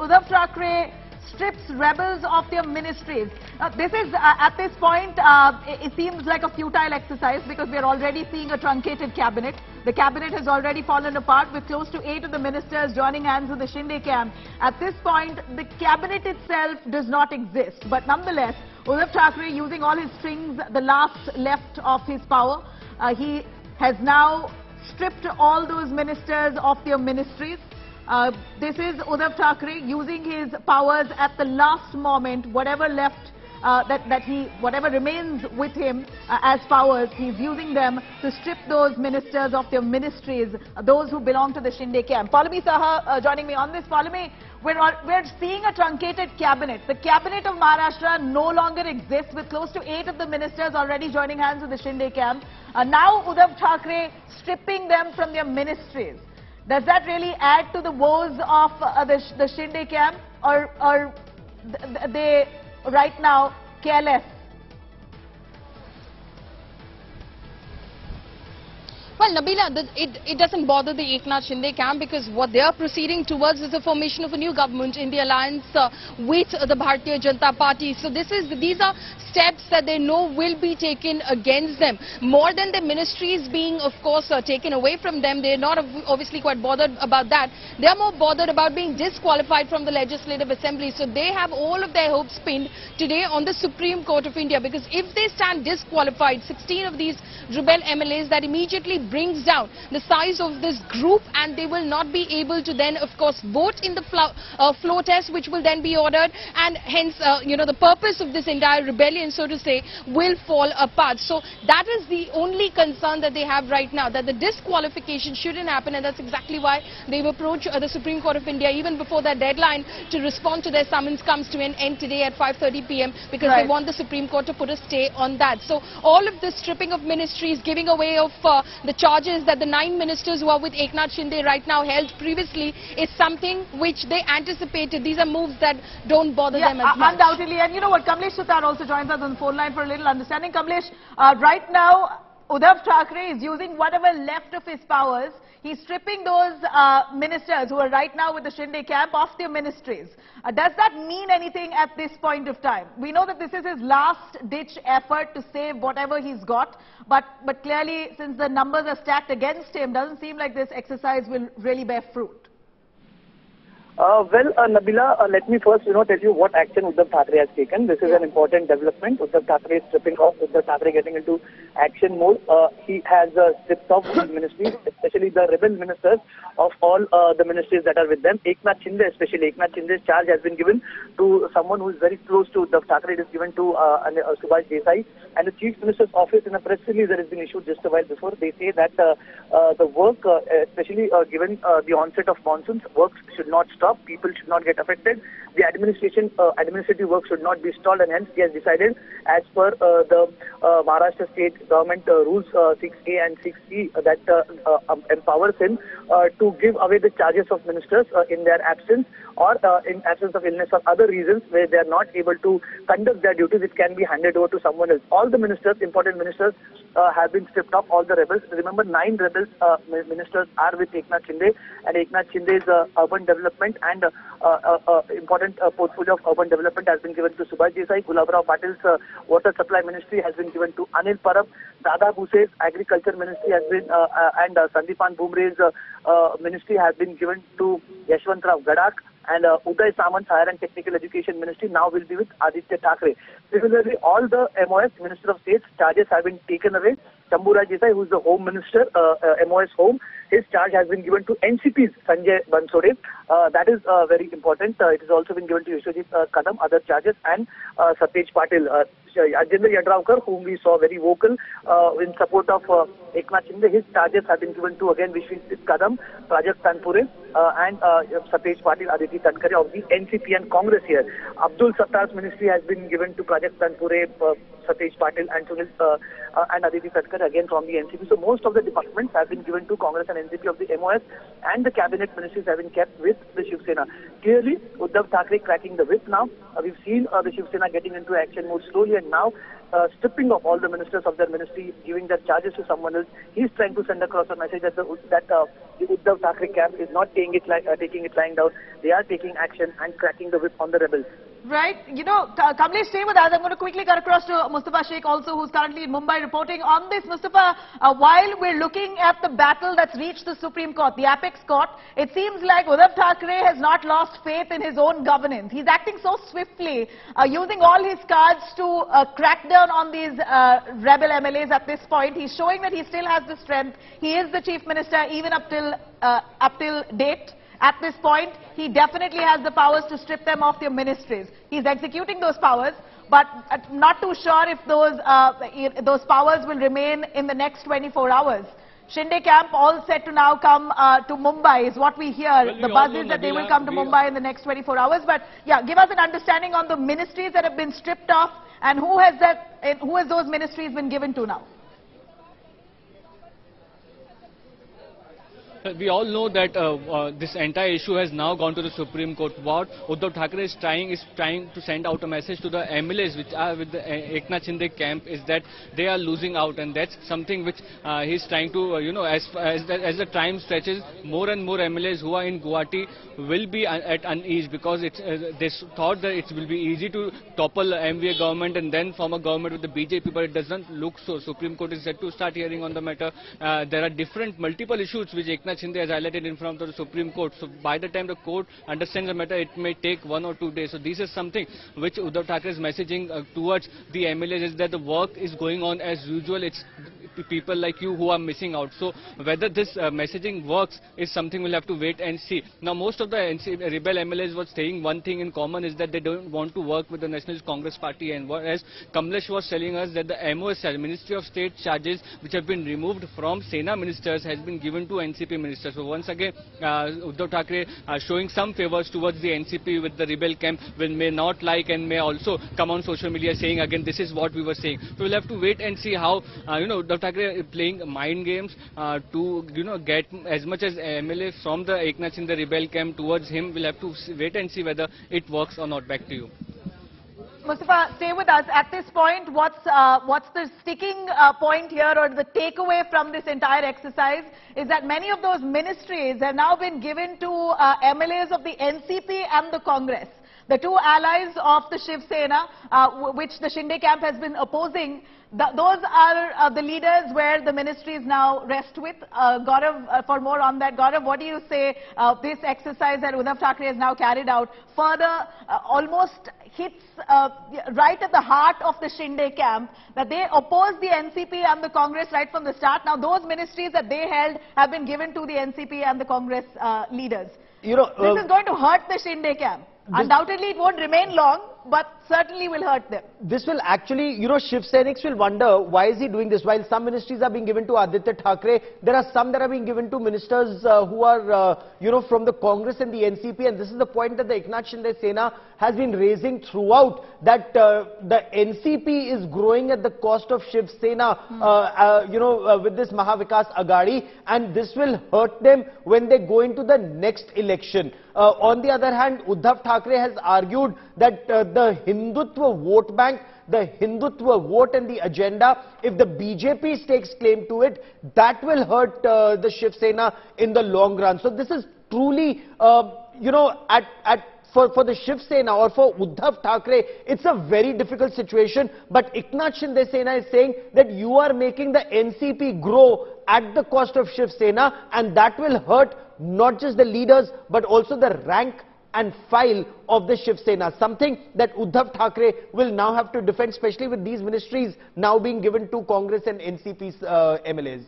Uddhav Thackeray strips rebels of their ministries. This is, at this point, it seems like a futile exercise because we are already seeing a truncated cabinet. The cabinet has already fallen apart with close to 8 of the ministers joining hands with the Shinde camp. At this point, the cabinet itself does not exist. But nonetheless, Uddhav Thackeray, using all his strings, the last left of his power, he has now stripped all those ministers of their ministries. This is Uddhav Thackeray using his powers at the last moment, whatever left, whatever remains with him as powers, he's using them to strip those ministers of their ministries, those who belong to the Shinde camp. Paulami Saha joining me on this. Paulami, we're seeing a truncated cabinet. The cabinet of Maharashtra no longer exists with close to 8 of the ministers already joining hands with the Shinde camp. Now Uddhav Thackeray stripping them from their ministries. Does that really add to the woes of the Shinde camp, or they right now care less? Well, Nabila, it doesn't bother the Eknath Shinde camp because what they are proceeding towards is the formation of a new government in the alliance with the Bharatiya Janata Party. So these are steps that they know will be taken against them. More than the ministries being, of course, taken away from them, they're not obviously quite bothered about that. They are more bothered about being disqualified from the Legislative Assembly. So they have all of their hopes pinned today on the Supreme Court of India, because if they stand disqualified, 16 of these rebel MLAs, that immediately brings down the size of this group, and they will not be able to then, of course, vote in the floor test, which will then be ordered, and hence, the purpose of this entire rebellion, so to say, will fall apart. So that is the only concern that they have right now, that the disqualification shouldn't happen, and that's exactly why they've approached the Supreme Court of India even before their deadline to respond to their summons comes to an end today at 5:30 p.m. because they want the Supreme Court to put a stay on that. So all of this stripping of ministries, giving away of the charges that the 9 ministers who are with Eknath Shinde right now held previously is something which they anticipated. These are moves that don't bother them as much. Undoubtedly. And you know what, Kamlesh Sutar also joins us on the phone line for a little understanding. Kamlesh, right now, Uddhav Thackeray is using whatever left of his powers. He's stripping those ministers who are right now with the Shinde camp off their ministries. Does that mean anything at this point of time? We know that this is his last-ditch effort to save whatever he's got, but clearly, since the numbers are stacked against him, doesn't seem like this exercise will really bear fruit. Nabila, let me first, tell you what action Uddhav Thackeray has taken. This is an important development. Uddhav Thackeray is stripping off, Uddhav Thackeray getting into action mode. He has stripped off his ministries, especially the rebel ministers of all the ministries that are with them. Eknath Shinde, especially Eknath Shinde's charge has been given to someone who is very close to Uddhav Thackeray. It is given to Subhash Desai. And the Chief Minister's office, in a press release that has been issued just a while before, they say that the work, especially given the onset of monsoons, works should not stop. People should not get affected. The administrative work should not be stalled, and hence he has decided, as per the Maharashtra State Government Rules 6A and 6E, that empowers him to give away the charges of ministers in their absence, or in absence of illness or other reasons where they are not able to conduct their duties. It can be handed over to someone else. All the ministers, important ministers, have been stripped off. All the rebels. Remember, 9 rebels ministers are with Eknath Shinde, and Eknath Shinde's urban development and important portfolio of urban development has been given to Subhash Desai. Gulabhai Patil's water supply ministry has been given to Anil Parab. Dada Bhuse's agriculture ministry has been and Sandipan Bumre's ministry has been given to Yashwantrao Gadak. And Uday Samant's Higher and Technical Education Ministry now will be with Aaditya Thackeray. Similarly, all the MOS, Minister of State's charges have been taken away. Shambhuraj Desai, who is the Home Minister, MOS Home, his charge has been given to NCP's Sanjay Bansode. That is very important. It has also been given to Vishwajit Kadam, other charges, and Satej Patil. Ajendra Yadravkar, whom we saw very vocal in support of Eknath Shinde, his charges have been given to again Vishwajit Kadam, Prajakta Tanpure, and Satej Patil, Aaditya Thackeray of the NCP and Congress here. Abdul Sattar's ministry has been given to Prajakta Tanpure, Satej Patil, and Sunil and Aaditya Thackeray again from the NCP. So most of the departments have been given to Congress and NCP of the MOS, and the cabinet ministries have been kept with the Shiv Sena. Clearly, Uddhav Thackeray cracking the whip now. We've seen the Shiv Sena getting into action more slowly, and now stripping off all the ministers of their ministry, giving their charges to someone else. He's trying to send across a message that the Uddhav Thackeray camp is not taking taking it lying down. They are taking action and cracking the whip on the rebels. Right. You know, Kamlesh, stay with us. I'm going to quickly cut across to Mustafa Sheikh also, who's currently in Mumbai reporting on this. Mustafa, while we're looking at the battle that's reached the Supreme Court, the apex court, it seems like Uddhav Thackeray has not lost faith in his own governance. He's acting so swiftly, using all his cards to crack down on these rebel MLAs at this point. He's showing that he still has the strength. He is the chief minister even up till date. At this point, he definitely has the powers to strip them of their ministries. He's executing those powers, but not too sure if those powers will remain in the next 24 hours. Shinde camp all set to now come to Mumbai is what we hear. Well, the buzz is that they will come to Mumbai in the next 24 hours. But yeah, give us an understanding on the ministries that have been stripped off and who has those ministries been given to now? We all know that this entire issue has now gone to the Supreme Court. What Uddhav Thackeray is trying to send out a message to the MLAs which are with the Eknath Shinde camp is that they are losing out, and that's something which he's trying to, as the time stretches, more and more MLAs who are in Guwahati will be at unease because they thought that it will be easy to topple MVA government and then form a government with the BJP, but it doesn't look so. Supreme Court is set to start hearing on the matter. There are multiple issues which Eknath Shinde has highlighted in front of the Supreme Court. So by the time the court understands the matter, it may take 1 or 2 days. So this is something which Uddhav Thackeray is messaging towards the MLAs, is that the work is going on as usual. It's people like you who are missing out. So whether this messaging works is something we'll have to wait and see. Now most of the rebel MLAs were saying one thing in common, is that they don't want to work with the Nationalist Congress Party, and whereas Kamlesh was telling us that the MOS, Ministry of State charges which have been removed from Sena ministers has been given to NCP ministers. So once again Uddhav Thackeray showing some favors towards the NCP with the rebel camp, may not like and may also come on social media saying again this is what we were saying. So we'll have to wait and see how Uddhav Thackeray is playing mind games to get as much as MLA from the Eknath in the rebel camp towards him. We'll have to wait and see whether it works or not. Back to you. Mustafa, stay with us. At this point, what's the sticking point here, or the takeaway from this entire exercise, is that many of those ministries have now been given to MLAs of the NCP and the Congress. The two allies of the Shiv Sena, which the Shinde camp has been opposing. Those are the leaders where the ministries now rest with. Gaurav, for more on that, Gaurav, what do you say this exercise that Uddhav Thackeray has now carried out further almost hits right at the heart of the Shinde camp, that they oppose the NCP and the Congress right from the start. Now those ministries that they held have been given to the NCP and the Congress leaders. This is going to hurt the Shinde camp. Undoubtedly it won't remain long, but certainly will hurt them. This will actually, Shiv Sainiks will wonder why is he doing this. While some ministries are being given to Aaditya Thackeray, there are some that are being given to ministers who are, from the Congress and the NCP. And this is the point that the Eknath Shinde Sena has been raising throughout, that the NCP is growing at the cost of Shiv Sena, with this Mahavikas Aghadi, and this will hurt them when they go into the next election. On the other hand, Uddhav Thackeray has argued that the Hindutva vote bank, the Hindutva vote and the agenda, if the BJP takes claim to it, that will hurt the Shiv Sena in the long run. So this is truly, for the Shiv Sena or for Uddhav Thackeray, it's a very difficult situation. But Eknath Shinde Sena is saying that you are making the NCP grow at the cost of Shiv Sena, and that will hurt not just the leaders but also the rank and file of the Shiv Sena, something that Uddhav Thackeray will now have to defend, especially with these ministries now being given to Congress and NCP's MLAs.